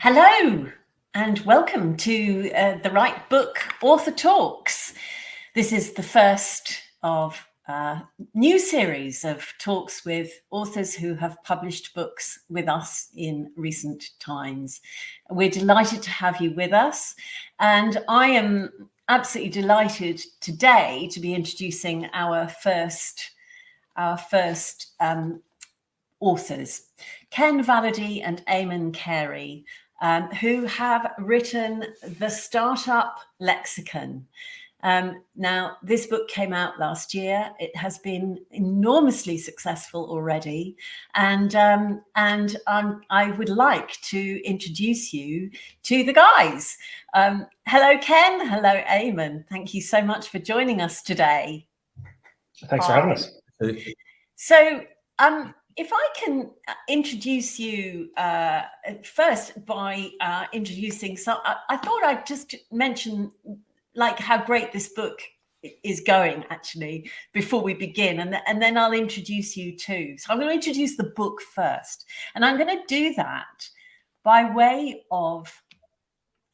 Hello and welcome to the Right Book Author Talks. This is the first of a new series of talks with authors who have published books with us in recent times. We're delighted to have you with us, and I am absolutely delighted today to be introducing our first authors, Ken Valledy and Eamonn Carey, who have written the Startup Lexicon. Now, this book came out last year. It has been enormously successful already, and I would like to introduce you to the guys. Hello, Ken. Hello, Eamonn. Thank you so much for joining us today. Thanks for having us. So, if I can introduce you first by introducing, so I thought I'd just mention like how great this book is going actually before we begin, and then I'll introduce you too. So I'm going to introduce the book first, and I'm going to do that by way of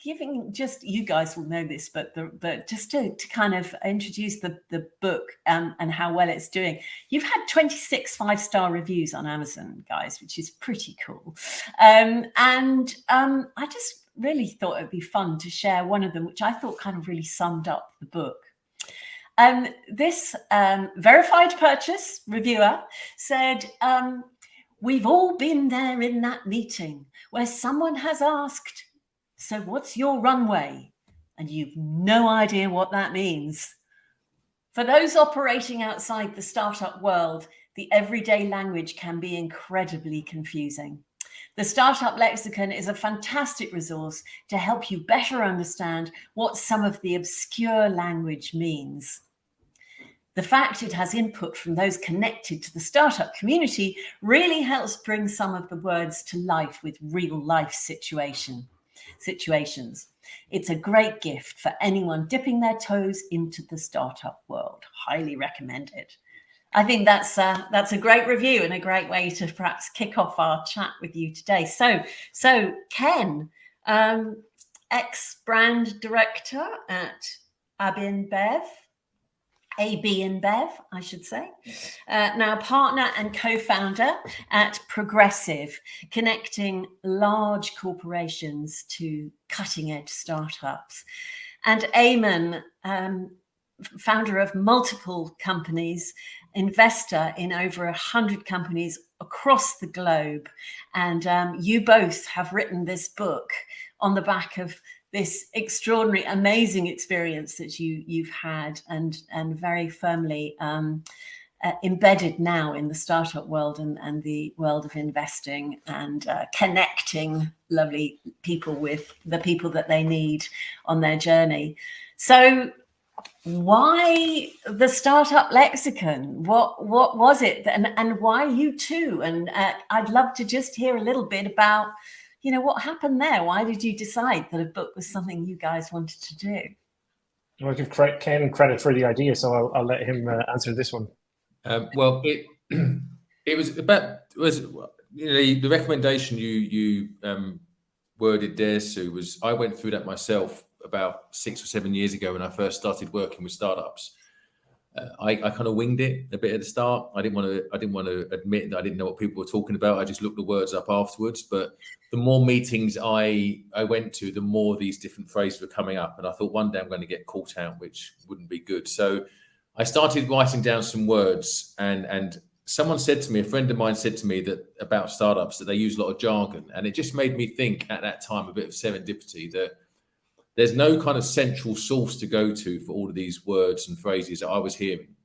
giving, just, you guys will know this, but just to kind of introduce the book and how well it's doing. You've had 26 5-star reviews on Amazon, guys, which is pretty cool. I just really thought it'd be fun to share one of them, which I thought kind of really summed up the book. This verified purchase reviewer said, "We've all been there in that meeting where someone has asked, 'So what's your runway?' And you've no idea what that means. For those operating outside the startup world, the everyday language can be incredibly confusing. The Startup Lexicon is a fantastic resource to help you better understand what some of the obscure language means. The fact it has input from those connected to the startup community really helps bring some of the words to life with real life situations. It's a great gift for anyone dipping their toes into the startup world. Highly recommended." I think that's a great review and a great way to perhaps kick off our chat with you today. So Ken, ex-brand director at AB and Bev, I should say. Now partner and co-founder at Progressive, connecting large corporations to cutting-edge startups. And Eamonn, founder of multiple companies, investor in over 100 companies across the globe. And you both have written this book on the back of this extraordinary, amazing experience that you've had, and very firmly embedded now in the startup world and the world of investing, and connecting lovely people with the people that they need on their journey. So why the Startup Lexicon? What was it, and why you two? And I'd love to just hear a little bit about, what happened there. Why did you decide that a book was something you guys wanted to do? I'll give Ken credit for the idea, so I'll let him answer this one. Well, it was the recommendation you worded there, Sue, was I went through that myself about 6 or 7 years ago when I first started working with startups. I kind of winged it a bit at the start. I didn't want to admit that I didn't know what people were talking about. I just looked the words up afterwards. But the more meetings I went to, the more these different phrases were coming up, and I thought one day I'm going to get caught out, which wouldn't be good. So I started writing down some words, and someone said to me, a friend of mine said to me that about startups that they use a lot of jargon, and it just made me think at that time, a bit of serendipity, that there's no kind of central source to go to for all of these words and phrases that I was hearing.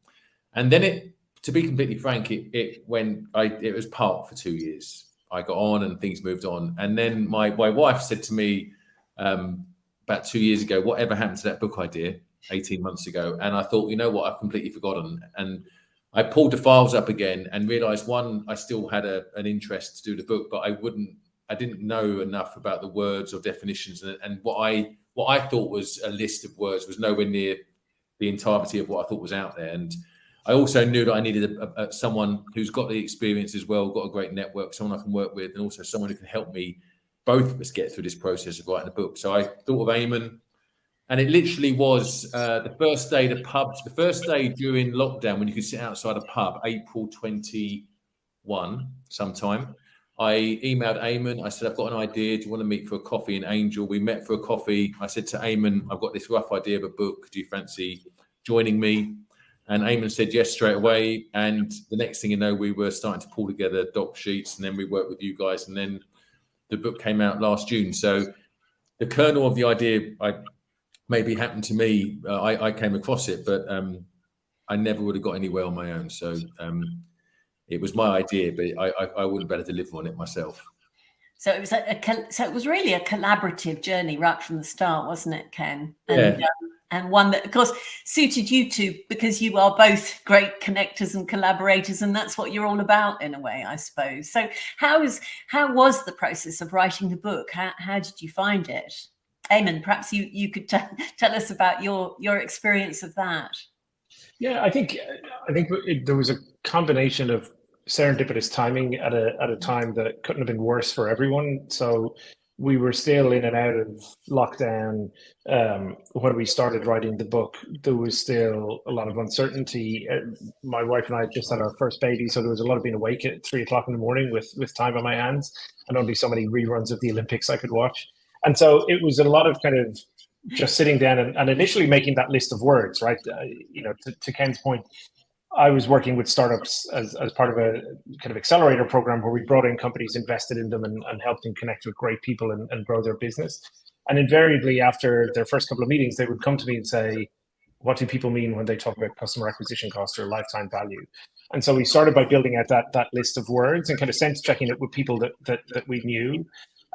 And then to be completely frank, it was parked for 2 years. I got on and things moved on. And then my wife said to me about 2 years ago, "Whatever happened to that book idea 18 months ago?" And I thought, you know what, I've completely forgotten. And I pulled the files up again and realized, one, I still had an interest to do the book, but I didn't know enough about the words or definitions. And what I thought was a list of words was nowhere near the entirety of what I thought was out there. And I also knew that I needed someone who's got the experience as well, got a great network, someone I can work with, and also someone who can help me both of us get through this process of writing a book. So I thought of Eamonn, and it literally was the first day the first day during lockdown when you could sit outside a pub, April 21 sometime. I emailed Eamonn. I said, I've got an idea. Do you want to meet for a coffee in Angel? We met for a coffee. I said to Eamonn, I've got this rough idea of a book. Do you fancy joining me? And Eamonn said yes straight away. And the next thing you know, we were starting to pull together doc sheets, and then we worked with you guys. And then the book came out last June. So the kernel of the idea maybe happened to me. I came across it, but I never would have got anywhere on my own. So it was my idea, but I wouldn't better deliver on it myself. So it was it was really a collaborative journey right from the start, wasn't it, Ken? Yeah. And one that, of course, suited you two because you are both great connectors and collaborators, and that's what you're all about in a way, I suppose. So how was the process of writing the book? How did you find it? Eamonn, perhaps you could tell us about your experience of that. Yeah, I think there was a combination of serendipitous timing at a time that couldn't have been worse for everyone. So we were still in and out of lockdown when we started writing the book. There was still a lot of uncertainty. My wife and I had just had our first baby, so there was a lot of being awake at 3 o'clock in the morning with time on my hands and only so many reruns of the Olympics I could watch. And so it was a lot of kind of just sitting down and initially making that list of words, right? To Ken's point, I was working with startups as part of a kind of accelerator program where we brought in companies, invested in them, and helped them connect with great people and grow their business. And invariably, after their first couple of meetings, they would come to me and say, what do people mean when they talk about customer acquisition cost or lifetime value? And so we started by building out that list of words and kind of sense checking it with people that we knew,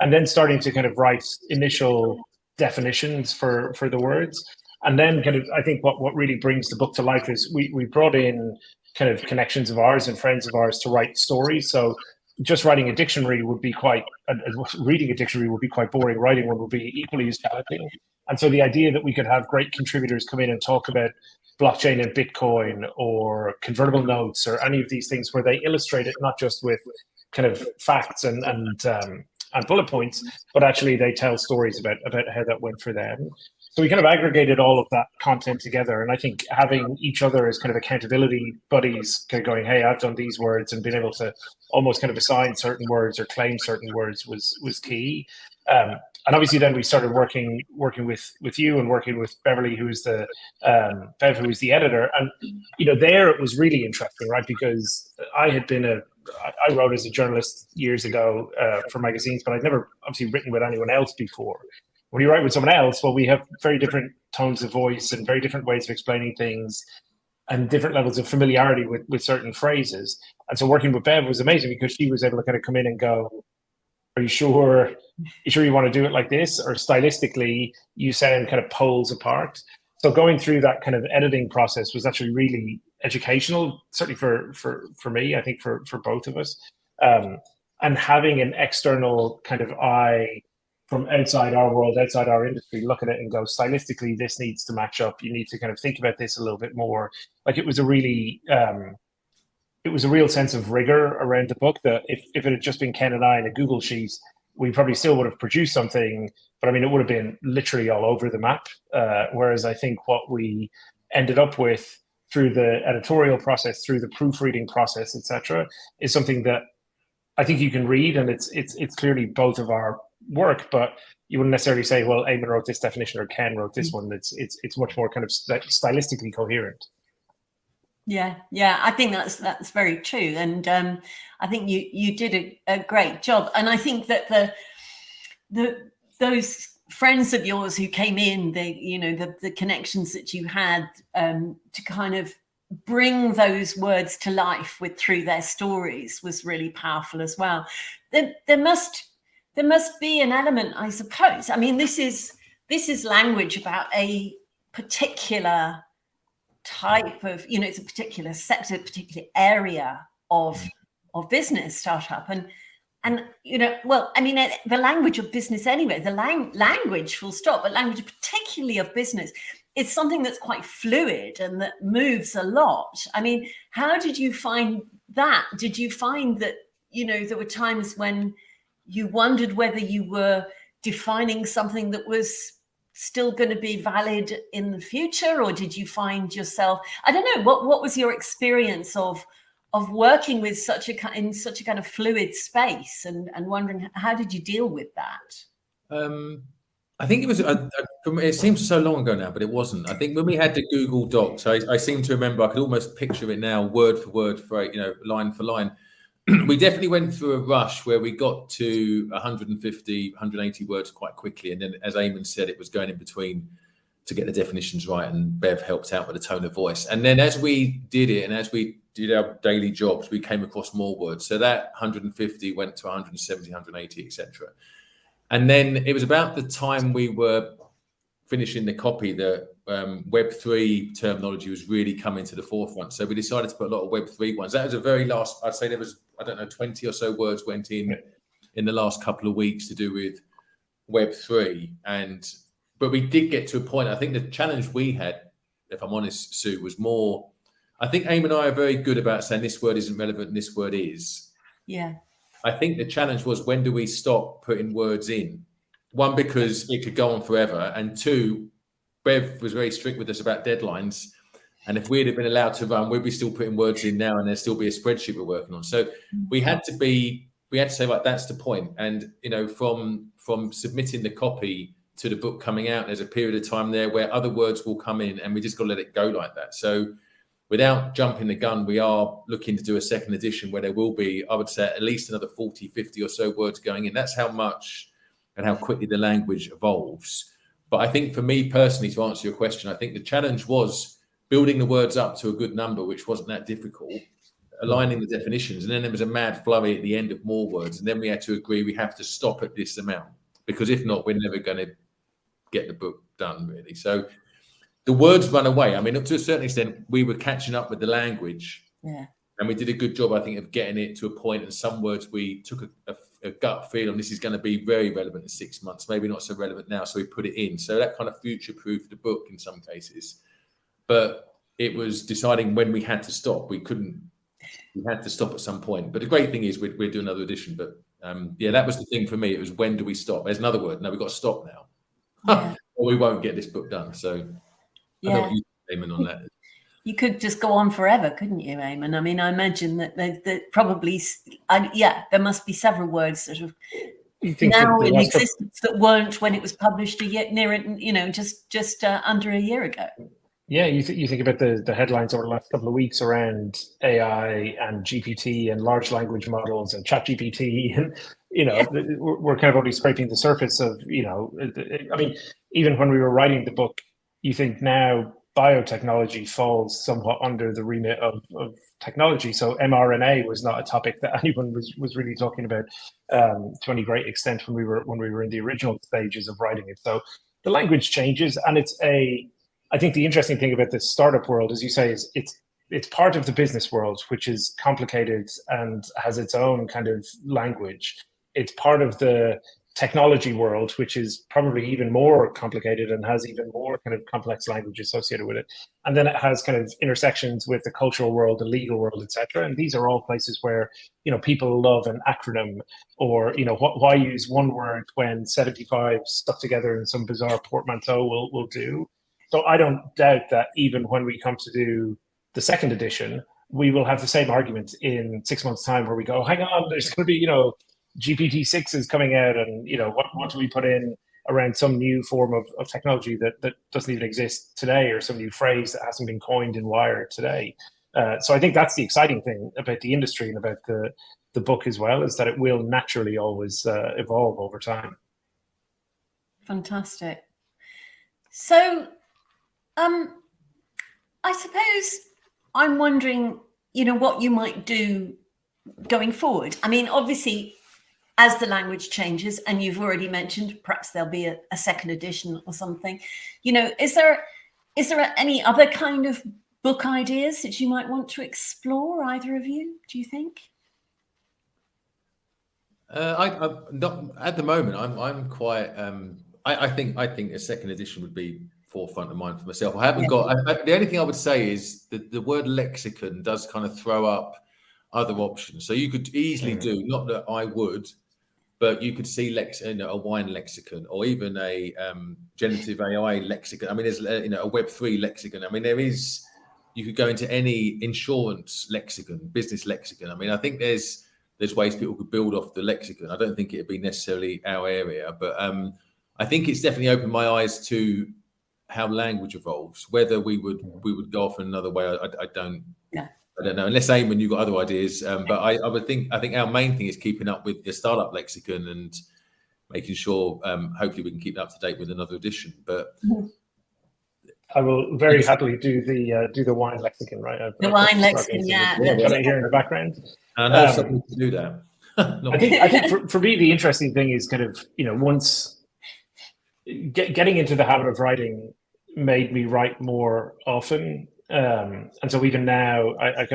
and then starting to kind of write initial definitions for the words. And then kind of, I think what really brings the book to life is we brought in kind of connections of ours and friends of ours to write stories. So just writing a dictionary would be reading a dictionary would be quite boring. Writing one would be equally as challenging. And so the idea that we could have great contributors come in and talk about blockchain and Bitcoin or convertible notes or any of these things where they illustrate it not just with kind of facts and bullet points, but actually they tell stories about how that went for them. So we kind of aggregated all of that content together. And I think having each other as kind of accountability buddies, kind of going, hey, I've done these words, and being able to almost kind of assign certain words or claim certain words was key. And obviously then we started working with you and working with Beverly, who is Bev, who is the editor. And, there it was really interesting, right? Because I wrote as a journalist years ago for magazines, but I'd never obviously written with anyone else before. When you write with someone else, well, we have very different tones of voice and very different ways of explaining things and different levels of familiarity with certain phrases. And so working with Bev was amazing because she was able to kind of come in and go, are you sure you want to do it like this? Or stylistically, you sound kind of poles apart. So going through that kind of editing process was actually really educational, certainly for me, I think for both of us. And having an external kind of eye from outside our world, outside our industry, look at it and go, stylistically, this needs to match up. You need to kind of think about this a little bit more. Like it was a really, it was a real sense of rigor around the book that if it had just been Ken and I in a Google sheet, we probably still would have produced something, but I mean, it would have been literally all over the map. Whereas I think what we ended up with through the editorial process, through the proofreading process, etc., is something that I think you can read, and it's clearly both of our work, but you wouldn't necessarily say, well, Eamonn wrote this definition or Ken wrote this one. It's much more kind of stylistically coherent. Yeah, I think that's very true, and I think you did a great job. And I think that those friends of yours who came in, the connections that you had to kind of bring those words to life through their stories was really powerful as well. There must be an element, I suppose. I mean, this is language about a particular type of, it's a particular sector, particular area of business startup, and well, I mean, the language of business anyway, the language full stop, but language particularly of business, it's something that's quite fluid and that moves a lot. I mean, how did you find that? Did you find that, there were times when you wondered whether you were defining something that was still going to be valid in the future, or did you find yourself, I don't know, what was your experience of working with in such a kind of fluid space, and wondering how did you deal with that? I think it was, it seems so long ago now, but it wasn't. I think when we had the Google Docs, I seem to remember, I could almost picture it now, word for word, for line for line. We definitely went through a rush where we got to 150, 180 words quite quickly. And then, as Eamonn said, it was going in between to get the definitions right, and Bev helped out with the tone of voice. And then as we did it, and as we did our daily jobs, we came across more words. So that 150 went to 170, 180, etc. And then it was about the time we were finishing the copy that Web3 terminology was really coming to the forefront. So we decided to put a lot of Web3 ones. That was the very last, I'd say there was, 20 or so words went in the last couple of weeks to do with Web3. But we did get to a point, I think the challenge we had, if I'm honest, Sue, was more, I think Eamonn and I are very good about saying this word isn't relevant and this word is. Yeah. I think the challenge was, when do we stop putting words in? One, because it could go on forever. And two, Bev was very strict with us about deadlines. And if we'd have been allowed to run, we'd be still putting words in now, and there'd still be a spreadsheet we're working on. So we had to say, like, that's the point. And, from submitting the copy to the book coming out, there's a period of time there where other words will come in, and we just got to let it go like that. So without jumping the gun, we are looking to do a second edition where there will be, I would say, at least another 40, 50 or so words going in. That's how much and how quickly the language evolves. But I think for me personally, to answer your question, I think the challenge was building the words up to a good number, which wasn't that difficult, aligning the definitions. And then there was a mad flurry at the end of more words. And then we had to agree we have to stop at this amount, because if not, we're never going to get the book done, really. So the words run away. I mean, up to a certain extent, we were catching up with the language. Yeah. And we did a good job, I think, of getting it to a point. And some words we took a gut feel on, this is going to be very relevant in 6 months, maybe not so relevant now. So we put it in. So that kind of future-proofed the book in some cases. But it was deciding when we had to stop. We had to stop at some point. But the great thing is we're doing another edition. But that was the thing for me. It was, when do we stop? There's another word. No, we've got to stop now. Yeah. Or we won't get this book done. So I don't know what you think, Eamonn, on that. You could just go on forever, couldn't you, Eamonn? I mean, I imagine that probably, there must be several words that are now in existence that weren't when it was published just under a year ago. Yeah, you think about the headlines over the last couple of weeks around AI and GPT and large language models and ChatGPT, and we're kind of only scraping the surface of, I mean, even when we were writing the book, you think now biotechnology falls somewhat under the remit of technology. So mRNA was not a topic that anyone was really talking about to any great extent when we were in the original stages of writing it. So the language changes, and I think the interesting thing about this startup world, as you say, is it's part of the business world, which is complicated and has its own kind of language. It's part of the technology world, which is probably even more complicated and has even more kind of complex language associated with it. And then it has kind of intersections with the cultural world, the legal world, etc. And these are all places where, people love an acronym, or, why use one word when 75 stuck together in some bizarre portmanteau will do. So I don't doubt that even when we come to do the second edition, we will have the same argument in 6 months' time, where we go, hang on, there's going to be, GPT-6 is coming out, and what do we put in around some new form of technology that doesn't even exist today, or some new phrase that hasn't been coined in Wire today. So I think that's the exciting thing about the industry and about the book as well, is that it will naturally always evolve over time. Fantastic. So I suppose I'm wondering, what you might do going forward. I mean, obviously, as the language changes, and you've already mentioned, perhaps there'll be a second edition or something, is there any other kind of book ideas that you might want to explore, either of you, do you think? I'm not at the moment. I'm quite. I think a second edition would be forefront of mind for myself. I haven't got. The only thing I would say is that the word lexicon does kind of throw up other options. So you could easily do, not that I would, but you could see a wine lexicon, or even a generative AI lexicon. I mean, there's a Web3 lexicon. I mean, you could go into any insurance lexicon, business lexicon. I mean, I think there's ways people could build off the lexicon. I don't think it'd be necessarily our area, but I think it's definitely opened my eyes to how language evolves. Whether we would go off in another way, I don't. Yeah. I don't know. Unless Eamonn, you've got other ideas, but I think our main thing is keeping up with the Startup Lexicon and making sure, hopefully, we can keep up to date with another edition. But I will very happily do the wine lexicon, right? The wine lexicon, yeah. Got it here in the background. I know something to do that. I think for me, the interesting thing is kind of, once getting into the habit of writing made me write more often. And so even now, I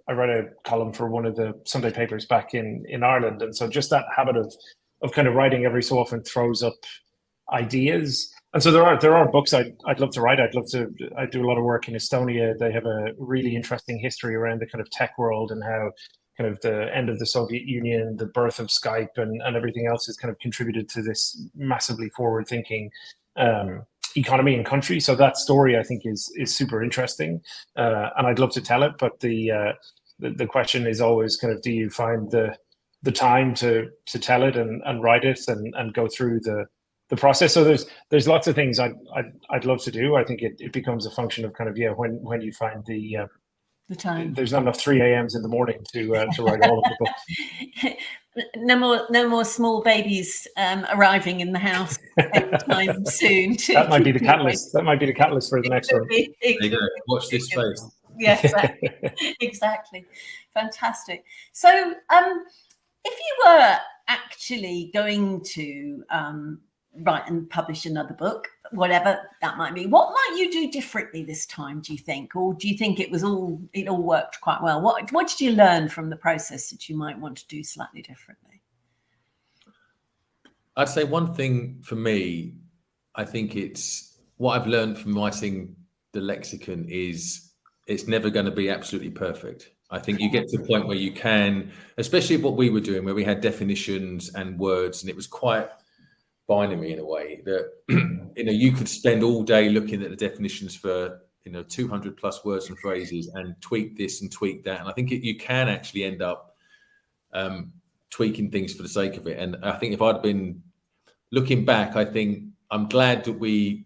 write a column for one of the Sunday papers back in Ireland, and so just that habit of kind of writing every so often throws up ideas. And so there are books I'd love to write. I do a lot of work in Estonia. They have a really interesting history around the kind of tech world and how kind of the end of the Soviet Union, the birth of Skype, and everything else has kind of contributed to this massively forward-thinking economy and country. So that story, I think, is super interesting, and I'd love to tell it. But the question is always kind of, do you find the time to tell it and write it and go through the process? So there's lots of things I'd love to do. I think it becomes a function of kind of when you find the time. There's not enough 3 a.m.s in the morning to write all of the books. No more small babies arriving in the house anytime soon. That might be the catalyst. That might be the catalyst for the next one. Watch this space. Yeah, exactly. Fantastic. So, if you were actually going to write and publish another book, whatever that might be, what might you do differently this time, do you think? Or do you think it all worked quite well? What did you learn from the process that you might want to do slightly differently? I'd say one thing for me, I think it's what I've learned from writing the lexicon is it's never going to be absolutely perfect. I think you get to a point where you can, especially what we were doing, where we had definitions and words, and it was quite binary in a way that you could spend all day looking at the definitions for 200 plus words and phrases and tweak this and tweak that, and I think you can actually end up tweaking things for the sake of it. And I think if I'd been looking back, I think I'm glad that we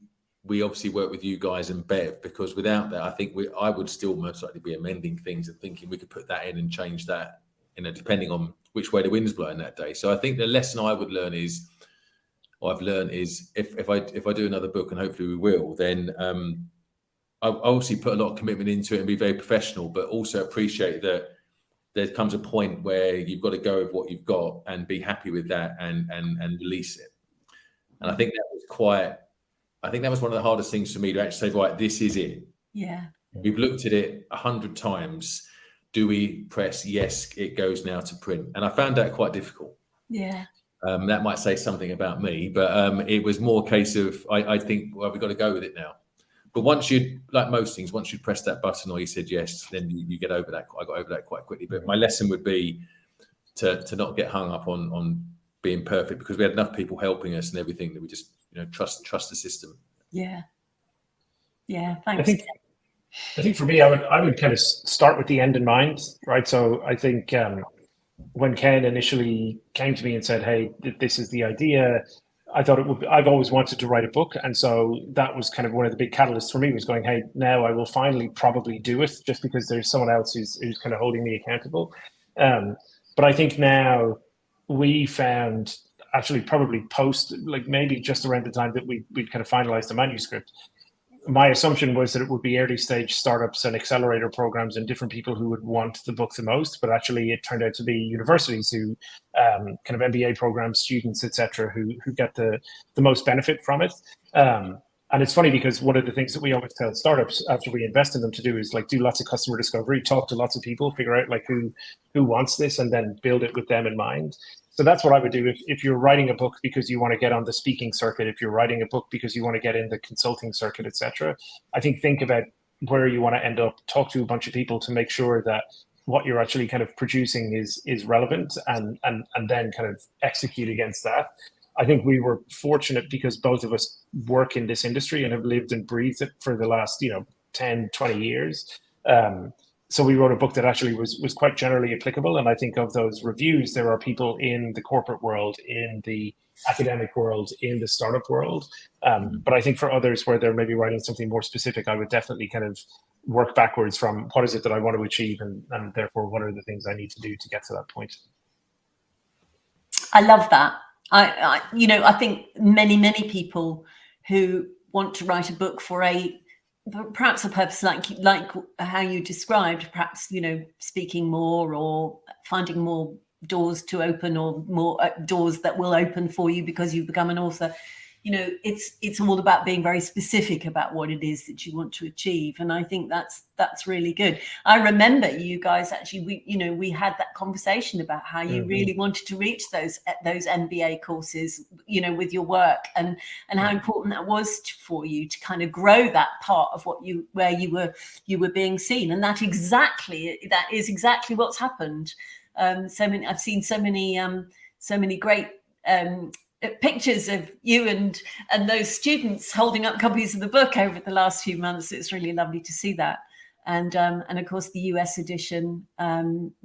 obviously work with you guys and Bev, because without that, I think I would still most likely be amending things and thinking we could put that in and change that, depending on which way the wind's blowing that day. So I think the lesson I would learn is, or I've learned is, if I do another book, and hopefully we will, then I obviously put a lot of commitment into it and be very professional, but also appreciate that there comes a point where you've got to go with what you've got and be happy with that and release it. And I think that was one of the hardest things for me, to actually say, right, this is it. Yeah. We've looked at it 100 times. Do we press yes, it goes now to print? And I found that quite difficult. Yeah. That might say something about me, but it was more a case of, I think, well, we've got to go with it now. But once like most things, once you press that button or you said yes, then you get over that. I got over that quite quickly. But my lesson would be to not get hung up on being perfect, because we had enough people helping us and everything that we just trust the system. Yeah. Thanks. I think for me, I would kind of start with the end in mind, right? So I think when Ken initially came to me and said, "Hey, this is the idea," I thought I've always wanted to write a book, and so that was kind of one of the big catalysts for me, was going, "Hey, now I will finally probably do it," just because there's someone else who's kind of holding me accountable. But I think now we found, actually probably post, like maybe just around the time that we'd kind of finalized the manuscript, my assumption was that it would be early stage startups and accelerator programs and different people who would want the book the most, but actually it turned out to be universities who kind of MBA program students, etc., who get the most benefit from it. And it's funny because one of the things that we always tell startups after we invest in them to do is like do lots of customer discovery, talk to lots of people, figure out like who wants this, and then build it with them in mind. So that's what I would do if you're writing a book because you want to get on the speaking circuit, if you're writing a book because you want to get in the consulting circuit, etc. I think about where you want to end up, talk to a bunch of people to make sure that what you're actually kind of producing is relevant, and then kind of execute against that. I think we were fortunate because both of us work in this industry and have lived and breathed it for the last 10, 20 years. So we wrote a book that actually was quite generally applicable. And I think of those reviews, there are people in the corporate world, in the academic world, in the startup world. But I think for others where they're maybe writing something more specific, I would definitely kind of work backwards from what is it that I want to achieve, and therefore what are the things I need to do to get to that point. I love that. I think many people who want to write a book for perhaps a purpose like how you described, perhaps speaking more or finding more doors to open, or more doors that will open for you because you've become an author. It's all about being very specific about what it is that you want to achieve, and I think that's really good. I remember you guys actually, we had that conversation about how you really wanted to reach those MBA courses, with your work, and how important that was for you to kind of grow that part of where you were being seen, and that is exactly what's happened. I've seen so many great pictures of you and those students holding up copies of the book over the last few months. It's really lovely to see that, and of course the US edition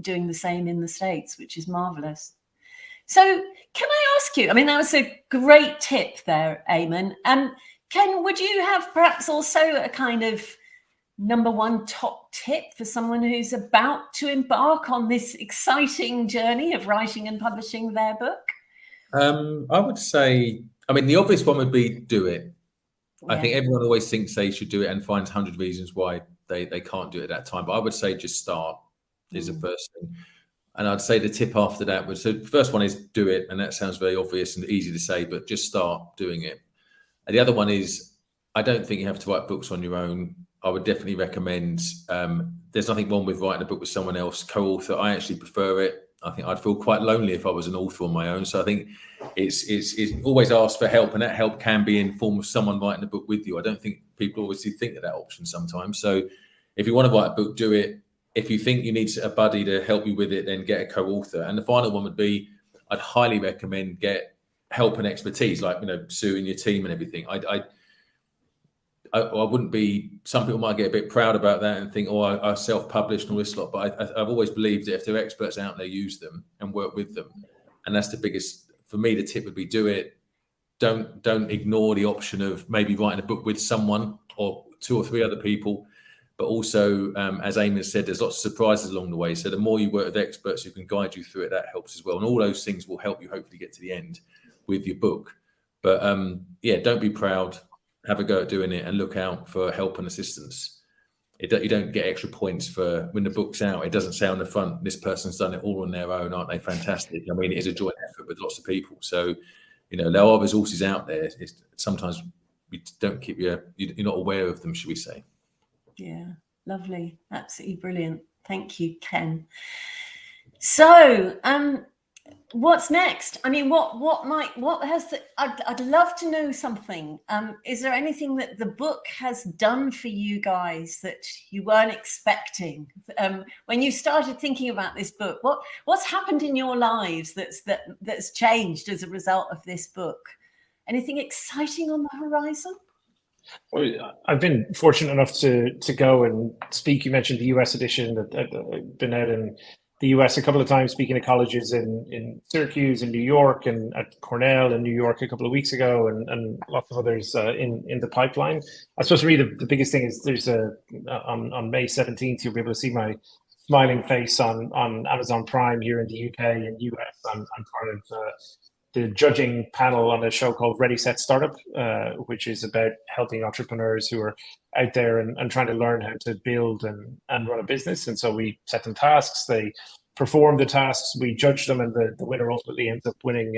doing the same in the States, which is marvelous. So can I ask you, that was a great tip there, Eamonn. Ken, would you have perhaps also a kind of number one top tip for someone who's about to embark on this exciting journey of writing and publishing their book? I would say, the obvious one would be do it. Yeah. I think everyone always thinks they should do it and finds 100 reasons why they can't do it at that time. But I would say just start is the first thing. And I'd say the tip after that was, so the first one is do it. And that sounds very obvious and easy to say, but just start doing it. And the other one is, I don't think you have to write books on your own. I would definitely recommend, there's nothing wrong with writing a book with someone else, co-author. I actually prefer it. I think I'd feel quite lonely if I was an author on my own. So I think it's always ask for help, and that help can be in form of someone writing a book with you. I don't think people obviously think of that option sometimes. So if you want to write a book, do it. If you think you need a buddy to help you with it, then get a co-author. And the final one would be, I'd highly recommend get help and expertise, like Sue and your team and everything. I wouldn't be, some people might get a bit proud about that and think, I self-published and all this lot, but I've always believed that if there are experts out there, use them and work with them. And that's the biggest, for me, the tip would be do it. Don't ignore the option of maybe writing a book with someone or 2 or 3 other people, but also, as Eamonn said, there's lots of surprises along the way. So the more you work with experts who can guide you through it, that helps as well. And all those things will help you hopefully get to the end with your book. But don't be proud. Have a go at doing it and look out for help and assistance. You don't get extra points for when the book's out. It doesn't say on the front, this person's done it all on their own. Aren't they fantastic? It is a joint effort with lots of people. So, there are resources out there. Sometimes we don't keep you're not aware of them, should we say. Yeah, lovely. Absolutely brilliant. Thank you, Ken. So, what's next? I'd love to know something. Is there anything that the book has done for you guys that you weren't expecting? When you started thinking about this book, what's happened in your lives that's changed as a result of this book? Anything exciting on the horizon? Well, I've been fortunate enough to go and speak. You mentioned the US edition. I've been out in the US a couple of times speaking to colleges in Syracuse and New York, and at Cornell in New York a couple of weeks ago, and lots of others in the pipeline. I suppose for me the biggest thing is there's on May 17th you'll be able to see my smiling face on Amazon Prime here in the UK and US. I'm part of the judging panel on a show called Ready, Set, Startup, which is about helping entrepreneurs who are out there and trying to learn how to build and run a business. And so we set them tasks, they perform the tasks, we judge them, and the winner ultimately ends up winning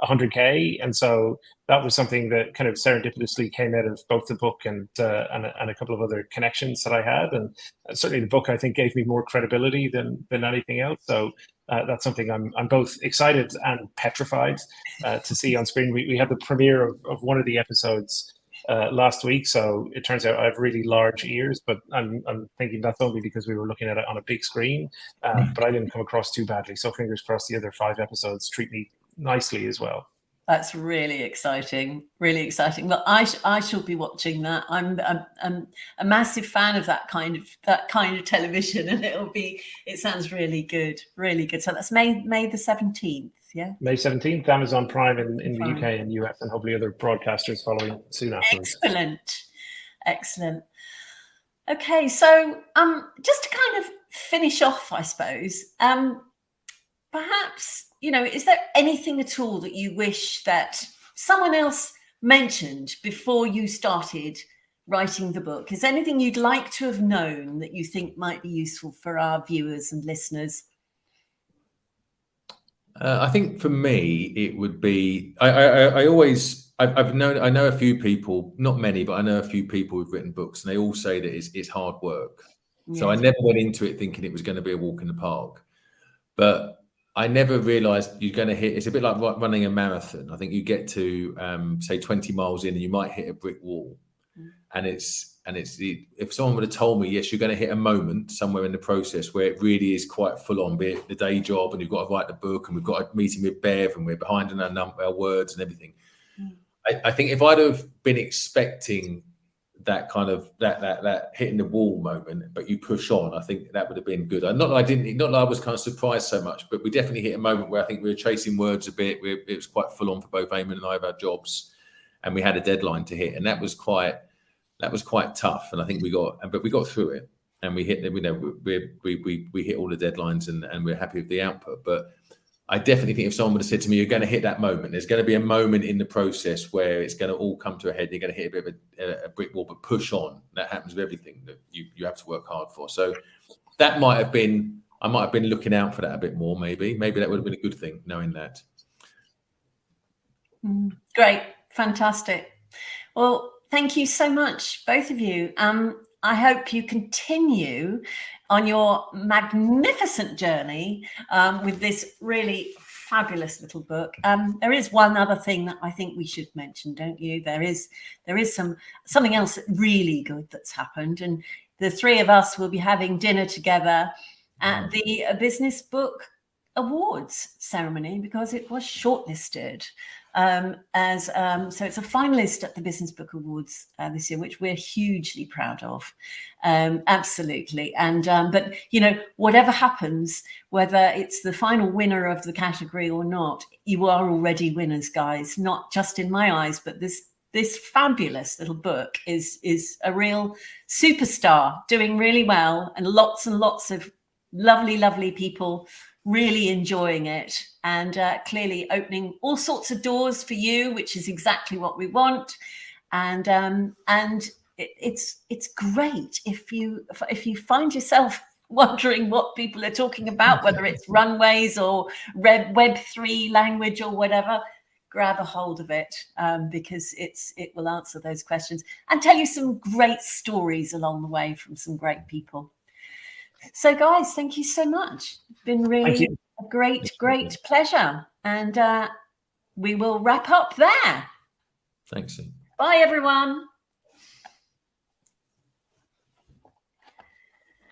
100K. And so that was something that kind of serendipitously came out of both the book and a couple of other connections that I had. And certainly the book, I think, gave me more credibility than anything else. So that's something I'm both excited and petrified to see on screen. We had the premiere of one of the episodes last week. So it turns out I have really large ears, but I'm thinking that's only because we were looking at it on a big screen. But I didn't come across too badly. So fingers crossed the other 5 episodes treat me nicely as well. That's really exciting, really exciting. Well, I shall be watching that. I'm a massive fan of that kind of television, and it sounds really good, really good. So that's May the 17th, yeah. May 17th, Amazon Prime in the UK and US, and hopefully other broadcasters following soon afterwards. Excellent. Okay, so just to kind of finish off, I suppose, perhaps, is there anything at all that you wish that someone else mentioned before you started writing the book? Is there anything you'd like to have known that you think might be useful for our viewers and listeners? I think for me, it would be, I know a few people, not many, but I know a few people who've written books, and they all say that it's hard work. Yes. So I never went into it thinking it was going to be a walk in the park, but I never realized you're going to hit, it's a bit like running a marathon. I think you get to say 20 miles in and you might hit a brick wall. And if someone would have told me, yes, you're going to hit a moment somewhere in the process where it really is quite full on, be it the day job and you've got to write the book and we've got a meeting with Bev and we're behind in our words and everything. I think if I'd have been expecting that kind of that hitting the wall moment, but you push on, I think that would have been good. Not that I was kind of surprised so much, but we definitely hit a moment where I think we were chasing words a bit. It was quite full on for both Eamonn and I of our jobs, and we had a deadline to hit, and that was quite tough. And I think we got through it, and we hit. We hit all the deadlines, and we're happy with the output. But I definitely think if someone would have said to me, you're going to hit that moment, there's going to be a moment in the process where it's going to all come to a head. You're going to hit a bit of a brick wall, but push on. That happens with everything that you have to work hard for. So that I might have been looking out for that a bit more. Maybe that would have been a good thing, knowing that. Great. Fantastic. Well, thank you so much, both of you. I hope you continue on your magnificent journey with this really fabulous little book. There is one other thing that I think we should mention, don't you? There is something else really good that's happened, and the 3 of us will be having dinner together at the Business Book Awards ceremony, because it was shortlisted so it's a finalist at the Business Book Awards this year, which we're hugely proud of. Absolutely. And but whatever happens, whether it's the final winner of the category or not, you are already winners, guys, not just in my eyes, but this fabulous little book is a real superstar, doing really well, and lots of lovely people really enjoying it, and clearly opening all sorts of doors for you, which is exactly what we want. And it's great if you find yourself wondering what people are talking about, whether it's runways or Web3 language or whatever. Grab a hold of it, because it will answer those questions and tell you some great stories along the way from some great people. So, guys, thank you so much. It's been really a great pleasure. And we will wrap up there. Thanks. Bye, everyone.